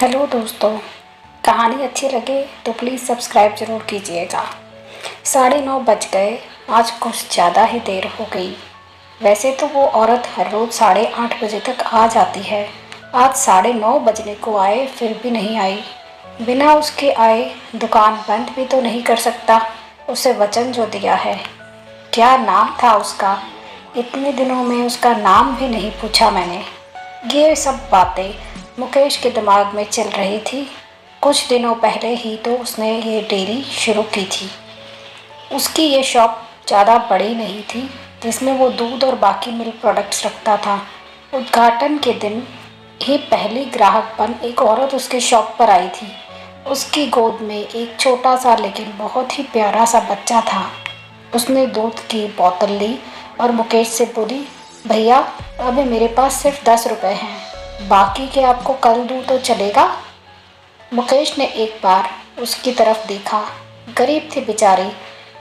Hello दोस्तों, कहानी अच्छी लगे तो प्लीज़ सब्सक्राइब ज़रूर कीजिएगा। 9:30 बज गए। आज कुछ ज़्यादा ही देर हो गई। वैसे तो वो औरत हर रोज़ 8:30 बजे तक आ जाती है। आज 9:30 बजने को आए फिर भी नहीं आई। बिना उसके आए दुकान बंद भी तो नहीं कर सकता। उसे वचन जो दिया है। क्या नाम था उसका? इतने दिनों में उसका नाम भी नहीं पूछा मैंने। ये सब बातें मुकेश के दिमाग में चल रही थी। कुछ दिनों पहले ही तो उसने ये डेयरी शुरू की थी। उसकी ये शॉप ज़्यादा बड़ी नहीं थी, जिसमें वो दूध और बाकी मिल्क प्रोडक्ट्स रखता था। उद्घाटन के दिन ही पहली ग्राहक बन एक औरत उसके शॉप पर आई थी। उसकी गोद में एक छोटा सा लेकिन बहुत ही प्यारा सा बच्चा था। उसने दूध की बोतल ली और मुकेश से बोली, भैया अभी मेरे पास सिर्फ 10 रुपए हैं, बाकी के आपको कल दूँ तो चलेगा? मुकेश ने एक बार उसकी तरफ देखा। गरीब थी बेचारी,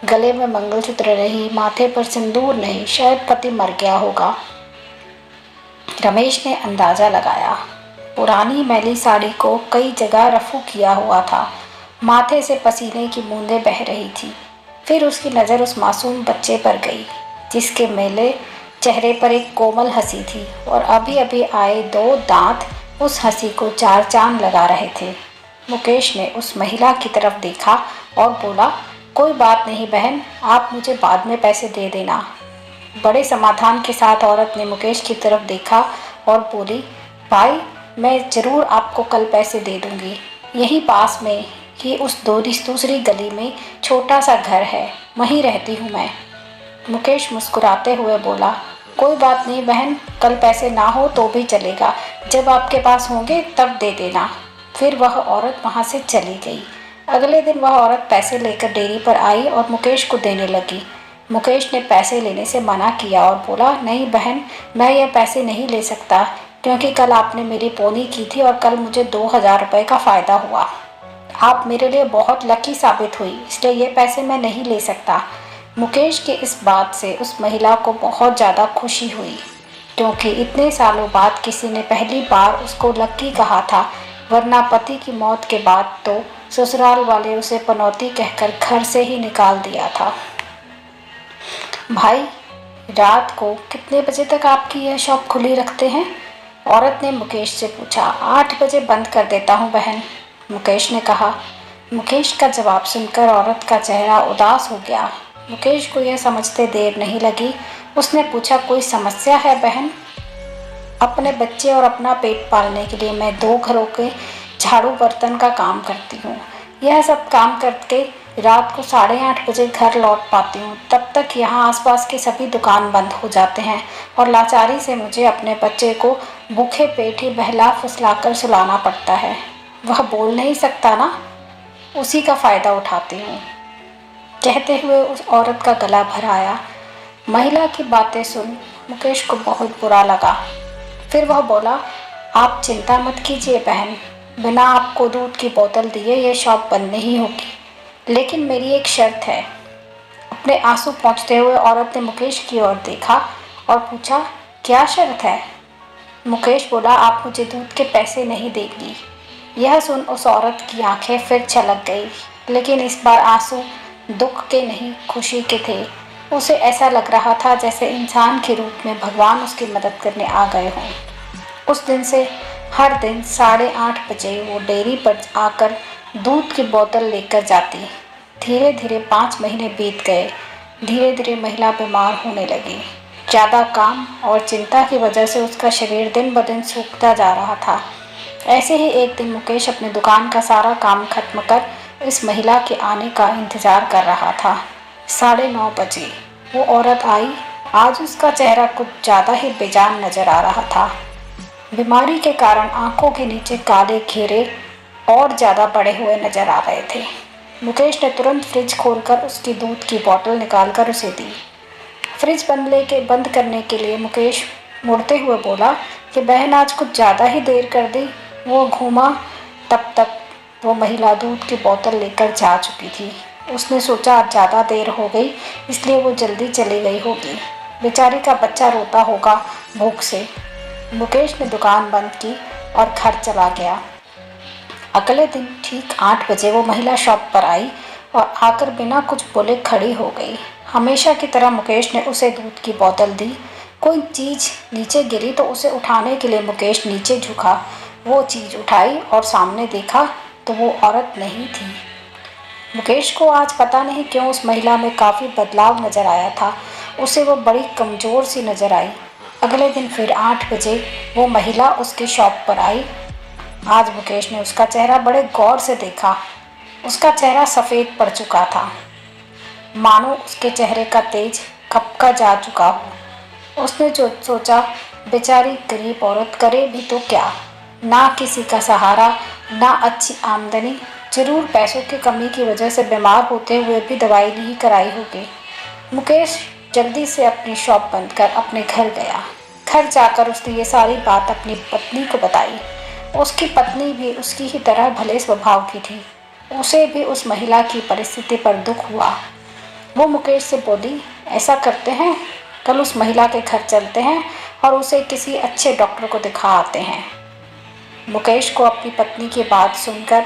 गले में मंगलसूत्र नहीं, माथे पर सिंदूर नहीं, शायद पति मर गया होगा। रमेश ने अंदाजा लगाया। पुरानी मैली साड़ी को कई जगह रफू किया हुआ था। माथे से पसीने की बूंदें बह रही थी। फिर उसकी नज़र उस मासूम बच्चे पर गई, जिसके मेले चेहरे पर एक कोमल हंसी थी और अभी अभी आए 2 दांत उस हंसी को 4 चांद लगा रहे थे। मुकेश ने उस महिला की तरफ देखा और बोला, कोई बात नहीं बहन, आप मुझे बाद में पैसे दे देना। बड़े समाधान के साथ औरत ने मुकेश की तरफ देखा और बोली, भाई मैं ज़रूर आपको कल पैसे दे दूँगी। यहीं पास में ही उस दूसरी गली में छोटा सा घर है, वहीं रहती हूँ मैं। मुकेश मुस्कुराते हुए बोला, कोई बात नहीं बहन, कल पैसे ना हो तो भी चलेगा, जब आपके पास होंगे तब दे देना। फिर वह औरत वहाँ से चली गई। अगले दिन वह औरत पैसे लेकर डेयरी पर आई और मुकेश को देने लगी। मुकेश ने पैसे लेने से मना किया और बोला, नहीं बहन, मैं यह पैसे नहीं ले सकता, क्योंकि कल आपने मेरी पोनी की थी और कल मुझे 2000 रुपये का फ़ायदा हुआ। आप मेरे लिए बहुत लकी साबित हुई, इसलिए ये पैसे मैं नहीं ले सकता। मुकेश की इस बात से उस महिला को बहुत ज़्यादा खुशी हुई, क्योंकि इतने सालों बाद किसी ने पहली बार उसको लक्की कहा था, वरना पति की मौत के बाद तो ससुराल वाले उसे पनौती कहकर घर से ही निकाल दिया था। भाई रात को कितने बजे तक आपकी यह शॉप खुली रखते हैं? औरत ने मुकेश से पूछा। 8 बजे बंद कर देता हूँ बहन, मुकेश ने कहा। मुकेश का जवाब सुनकर औरत का चेहरा उदास हो गया। मुकेश को यह समझते देर नहीं लगी। उसने पूछा, कोई समस्या है बहन? अपने बच्चे और अपना पेट पालने के लिए मैं 2 घरों के झाड़ू बर्तन का काम करती हूँ। यह सब काम करके रात को 8:30 बजे घर लौट पाती हूँ। तब तक यहाँ आसपास के सभी दुकान बंद हो जाते हैं और लाचारी से मुझे अपने बच्चे को भूखे पेट ही बहला फुसला कर सुलाना पड़ता है। वह बोल नहीं सकता ना, उसी का फ़ायदा उठाती हूँ। कहते हुए उस औरत का गला भर आया। महिला की बातें सुन मुकेश को बहुत बुरा लगा। फिर वह बोला, आप चिंता मत कीजिए बहन, बिना आपको दूध की बोतल दिए ये शॉप बंद नहीं होगी, लेकिन मेरी एक शर्त है। अपने आंसू पोंछते हुए औरत ने मुकेश की ओर देखा और पूछा, क्या शर्त है? मुकेश बोला, आप मुझे दूध के पैसे नहीं देंगी। यह सुन उस औरत की आंखें फिर छलक गई, लेकिन इस बार आंसू दुख के नहीं खुशी के थे। उसे ऐसा लग रहा था जैसे इंसान के रूप में भगवान उसकी मदद करने आ गए हों। उस दिन से हर दिन 8:30 बजे वो डेयरी पर आकर दूध की बोतल लेकर जाती। धीरे धीरे 5 महीने बीत गए। धीरे धीरे महिला बीमार होने लगी। ज़्यादा काम और चिंता की वजह से उसका शरीर दिन ब दिन सूखता जा रहा था। ऐसे ही एक दिन मुकेश अपनी दुकान का सारा काम खत्म कर इस महिला के आने का इंतज़ार कर रहा था। 9:30 बजे वो औरत आई। आज उसका चेहरा कुछ ज़्यादा ही बेजान नज़र आ रहा था। बीमारी के कारण आंखों के नीचे काले घेरे और ज़्यादा बड़े हुए नज़र आ रहे थे। मुकेश ने तुरंत फ्रिज खोलकर उसकी दूध की बोतल निकालकर उसे दी। फ्रिज बंद करने के लिए मुकेश मुड़ते हुए बोला कि बहन आज कुछ ज़्यादा ही देर कर दी। वो घूमा, तब तक वो महिला दूध की बोतल लेकर जा चुकी थी। उसने सोचा आज ज़्यादा देर हो गई, इसलिए वो जल्दी चली गई होगी। बेचारी का बच्चा रोता होगा भूख से। मुकेश ने दुकान बंद की और घर चला गया। अगले दिन ठीक 8 बजे वो महिला शॉप पर आई और आकर बिना कुछ बोले खड़ी हो गई। हमेशा की तरह मुकेश ने उसे दूध की बोतल दी। कोई चीज़ नीचे गिरी तो उसे उठाने के लिए मुकेश नीचे झुका। वो चीज़ उठाई और सामने देखा तो वो औरत नहीं थी। मुकेश को आज पता नहीं क्यों उस महिला में काफ़ी बदलाव नज़र आया था। उसे वो बड़ी कमज़ोर सी नज़र आई। अगले दिन फिर 8 बजे वो महिला उसकी शॉप पर आई। आज मुकेश ने उसका चेहरा बड़े गौर से देखा। उसका चेहरा सफ़ेद पड़ चुका था, मानो उसके चेहरे का तेज खपका जा चुका हो। उसने जो सोचा, बेचारी गरीब औरत करे भी तो क्या, ना किसी का सहारा, ना अच्छी आमदनी, जरूर पैसों की कमी की वजह से बीमार होते हुए भी दवाई नहीं कराई होगी। मुकेश जल्दी से अपनी शॉप बंद कर अपने घर गया। घर जाकर उसने ये सारी बात अपनी पत्नी को बताई। उसकी पत्नी भी उसकी ही तरह भले स्वभाव की थी। उसे भी उस महिला की परिस्थिति पर दुख हुआ। वो मुकेश से बोली, ऐसा करते हैं, कल उस महिला के घर चलते हैं और उसे किसी अच्छे डॉक्टर को दिखा आते हैं। मुकेश को अपनी पत्नी की बात सुनकर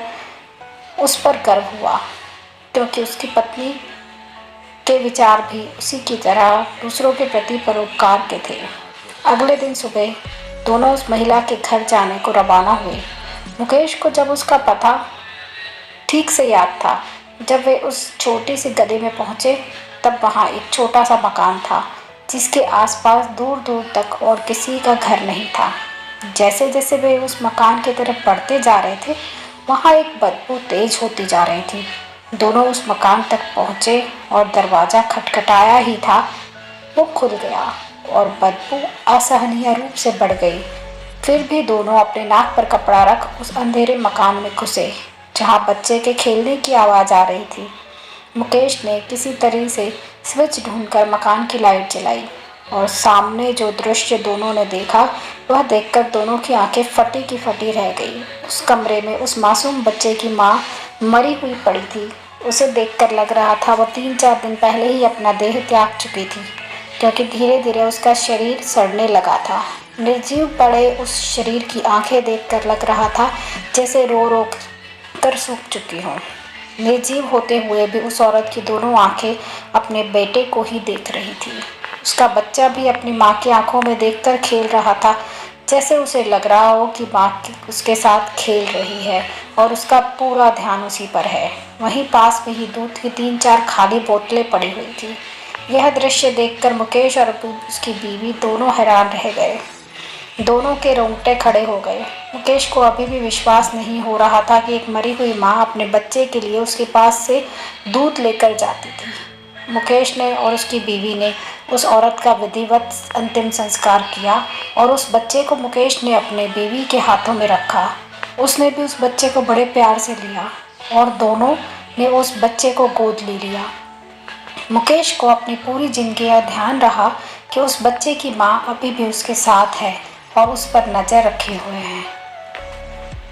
उस पर गर्व हुआ, क्योंकि उसकी पत्नी के विचार भी उसी की तरह दूसरों के प्रति परोपकार के थे। अगले दिन सुबह दोनों उस महिला के घर जाने को रवाना हुए। मुकेश को जब उसका पता ठीक से याद था। जब वे उस छोटी सी गली में पहुंचे तब वहां एक छोटा सा मकान था, जिसके आसपास दूर दूर तक और किसी का घर नहीं था। जैसे जैसे वे उस मकान की तरफ बढ़ते जा रहे थे, वहां एक बदबू तेज होती जा रही थी। दोनों उस मकान तक पहुंचे और दरवाज़ा खटखटाया ही था, वो खुल गया और बदबू असहनीय रूप से बढ़ गई। फिर भी दोनों अपने नाक पर कपड़ा रख उस अंधेरे मकान में घुसे, जहाँ बच्चे के खेलने की आवाज़ आ रही थी। मुकेश ने किसी तरह से स्विच ढूंढकर मकान की लाइट जलाई और सामने जो दृश्य दोनों ने देखा, वह देखकर दोनों की आंखें फटी की फटी रह गई। उस कमरे में उस मासूम बच्चे की माँ मरी हुई पड़ी थी। उसे देखकर लग रहा था वह 3-4 दिन पहले ही अपना देह त्याग चुकी थी, क्योंकि धीरे धीरे उसका शरीर सड़ने लगा था। निर्जीव पड़े उस शरीर की आंखें देखकर लग रहा था जैसे रो रो कर सूख चुकी हों। निर्जीव होते हुए भी उस औरत की दोनों आंखें अपने बेटे को ही देख रही थी। उसका बच्चा भी अपनी माँ की आंखों में देखकर खेल रहा था, जैसे उसे लग रहा हो कि माँ उसके साथ खेल रही है और उसका पूरा ध्यान उसी पर है। वहीं पास में ही दूध की 3-4 खाली बोतलें पड़ी हुई थी। यह दृश्य देखकर मुकेश और उसकी बीवी दोनों हैरान रह गए। दोनों के रोंगटे खड़े हो गए। मुकेश को अभी भी विश्वास नहीं हो रहा था कि एक मरी हुई माँ अपने बच्चे के लिए उसके पास से दूध लेकर जाती थी। मुकेश ने और उसकी बीवी ने उस औरत का विधिवत अंतिम संस्कार किया और उस बच्चे को मुकेश ने अपने बीवी के हाथों में रखा। उसने भी उस बच्चे को बड़े प्यार से लिया और दोनों ने उस बच्चे को गोद ले लिया। मुकेश को अपनी पूरी जिंदगी यह ध्यान रहा कि उस बच्चे की माँ अभी भी उसके साथ है और उस पर नज़र रखे हुए हैं।